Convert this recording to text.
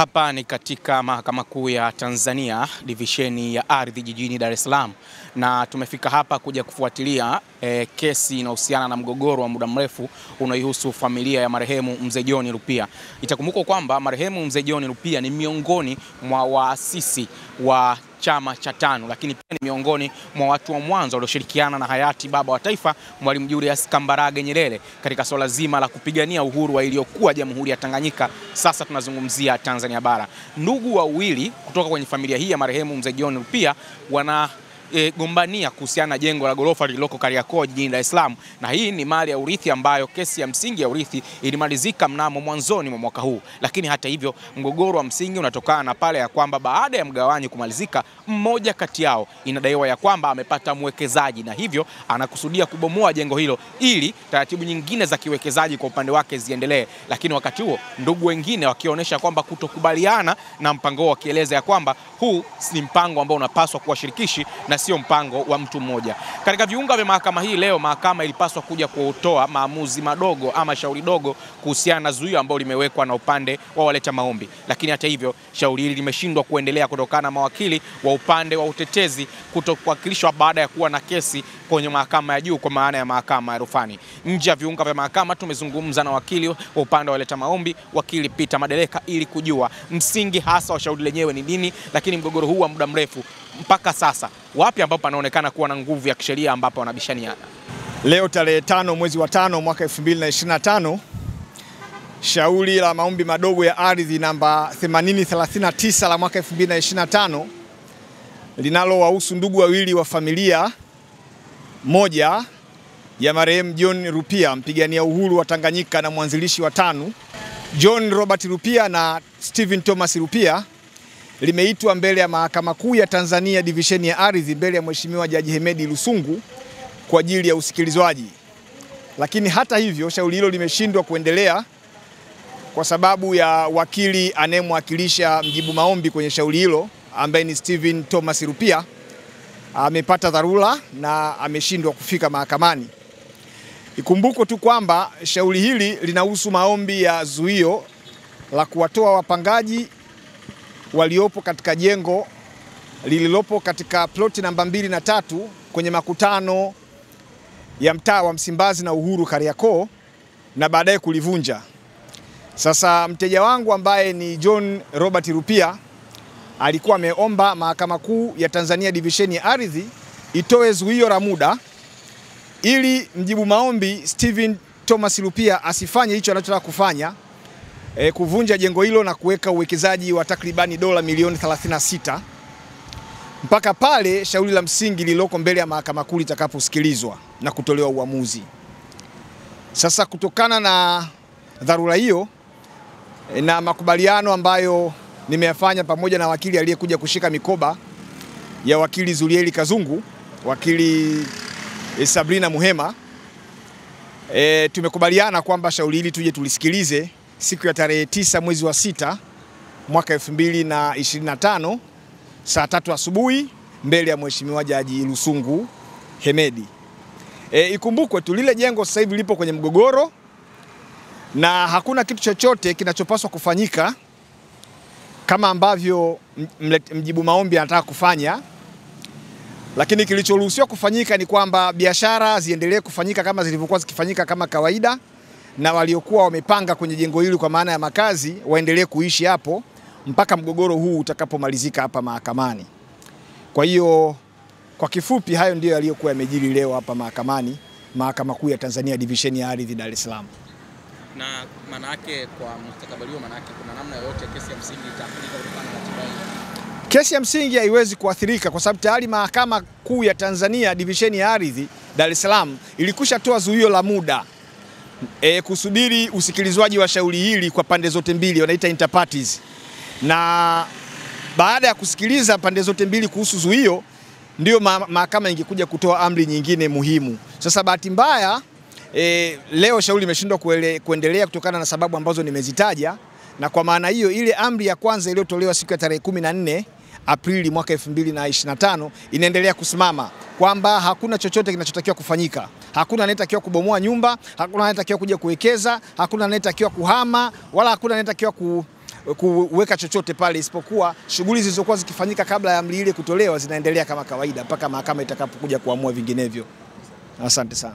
Hapa ni katika Mahakama Kuu ya Tanzania, divisheni ya ardhi jijini Dar es Salaam, na tumefika hapa kuja kufuatilia kesi inahusiana na mgogoro wa muda mrefu unaohusu familia ya marehemu Mzee John Rupia. Itakumbuka kwamba marehemu Mzee John Rupia ni miongoni mwa waasisi wa chama cha TANU, lakini pia ni miongoni mwa watu wa mwanzo walioshirikiana na hayati baba wa taifa Mwalimu Julius Kambarage Nyerere katika swala zima la kupigania uhuru wa iliyokuwa Jamhuri ya Tanganyika. Sasa tunazungumzia Tanzania bara. Ndugu wawili kutoka kwenye familia hii ya marehemu Mzee John Rupia gombania kuhusiana na jengo la gorofa lililoko Kariakoo jijini Dar es Salaam, na hii ni mali ya urithi ambayo kesi ya msingi ya urithi ilimalizika mnamo mwanzoni mwa mwaka huu. Lakini hata hivyo, mgogoro wa msingi unatokana na pale ya kwamba baada ya mgawanyo kumalizika, mmoja kati yao inadaiwa ya kwamba amepata mwekezaji na hivyo anakusudia kubomoa jengo hilo ili taratibu nyingine za kiwekezaji kwa upande wake ziendelee. Lakini wakati huo ndugu wengine wakionyesha kwamba kutokubaliana na mpango, wakieleza ya kwamba huu si mpango ambao unapaswa kuwa shirikishi na sio mpango wa mtu mmoja. Katika viunga vya mahakama hii leo, mahakama ilipaswa kuja kutoa maamuzi madogo ama shauri dogo kuhusiana na zuio ambalo limewekwa na upande wa waleta maombi. Lakini hata hivyo, shauri hili limeshindwa kuendelea kutokana na mawakili wa upande wa utetezi kutokuwakilishwa baada ya kuwa na kesi kwenye mahakama ya juu, kwa maana ya mahakama ya rufani. Nje ya viunga vya mahakama tumezungumza na wakili wa upande wa waleta maombi, wakili Peter Madeleka, ili kujua msingi hasa wa shauri lenyewe ni nini, lakini mgogoro huu wa muda mrefu mpaka sasa wapi ambapo panaonekana kuwa na nguvu ya kisheria ambapo wanabishaniana. Leo tarehe 5 mwezi wa 5 mwaka 2025, shauri la maombi madogo ya ardhi namba 8039 la mwaka 2025 linalowahusu ndugu wawili wa familia moja ya marehemu John Rupia, mpigania uhuru wa Tanganyika na mwanzilishi wa TANU, John Robert Rupia na Stephen Thomas Rupia, limeitwa mbele ya Mahakama Kuu ya Tanzania divisheni ya ardhi mbele ya Mheshimiwa Jaji Hemedi Lusungu kwa ajili ya usikilizwaji. Lakini hata hivyo, shauri hilo limeshindwa kuendelea kwa sababu ya wakili anayemwakilisha mjibu maombi kwenye shauri hilo, ambaye ni Stephen Thomas Rupia, amepata dharura na ameshindwa kufika mahakamani. Ikumbukwe tu kwamba shauri hili linahusu maombi ya zuio la kuwatoa wapangaji waliopo katika jengo lililopo katika ploti namba 2 na 3 kwenye makutano ya mtaa wa Msimbazi na Uhuru Kariakoo, na baadaye kulivunja. Sasa mteja wangu ambaye ni John Robert Rupia alikuwa ameomba Mahakama Kuu ya Tanzania divisheni ya ardhi itoe zuio la muda ili mjibu maombi Stephen Thomas Rupia asifanye hicho anachotaka kufanya, kuvunja jengo hilo na kuweka uwekezaji wa takribani dola milioni 36 mpaka pale shauri la msingi lililoko mbele ya Mahakama Kuu litakaposikilizwa na kutolewa uamuzi. Sasa kutokana na dharura hiyo na makubaliano ambayo nimeyafanya pamoja na wakili aliyekuja kushika mikoba ya wakili Zulieli Kazungu, wakili Sabrina Muhema, tumekubaliana kwamba shauri hili tuje tulisikilize siku ya tarehe 9 mwezi wa 6 mwaka 2025 saa 3 asubuhi mbele ya Mheshimiwa Jaji Lusungu Hemedi. Ikumbukwe tu lile jengo sasa hivi lipo kwenye mgogoro na hakuna kitu chochote kinachopaswa kufanyika kama ambavyo mjibu maombi anataka kufanya, lakini kilichoruhusiwa kufanyika ni kwamba biashara ziendelee kufanyika kama zilivyokuwa zikifanyika kama kawaida, na waliokuwa wamepanga kwenye jengo hili kwa maana ya makazi waendelee kuishi hapo mpaka mgogoro huu utakapomalizika hapa mahakamani. Kwa hiyo kwa kifupi, hayo ndio yaliyokuwa yamejiri leo hapa mahakamani, Mahakama Kuu ya Tanzania divisheni ya ardhi Dar es Salaam. Na maana yake kwa mustakabali huo, maana yake kuna namna yoyote kesi ya msingi itaathirika kutokana na ratiba hii? Kesi ya msingi haiwezi kuathirika kwa sababu tayari Mahakama Kuu ya Tanzania divisheni ya ardhi Dar es Salaam ilikushatoa zuio la muda kusubiri usikilizwaji wa shauri hili kwa pande zote mbili, wanaita interparties. Na baada ya kusikiliza pande zote mbili kuhusu zuio, ndio mahakama ingekuja kutoa amri nyingine muhimu. Sasa bahati mbaya leo shauri limeshindwa kuendelea kutokana na sababu ambazo nimezitaja, na kwa maana hiyo ile amri ya kwanza iliyotolewa siku ya tarehe 14 Aprili mwaka 2025 inaendelea kusimama kwamba hakuna chochote kinachotakiwa kufanyika. Hakuna anayetakiwa kubomoa nyumba, hakuna anayetakiwa kuja kuwekeza, hakuna anayetakiwa kuhama, wala hakuna anayetakiwa kuweka chochote pale, isipokuwa shughuli zilizokuwa zikifanyika kabla ya amri ile kutolewa zinaendelea kama kawaida mpaka mahakama itakapokuja kuamua vinginevyo. Asante sana.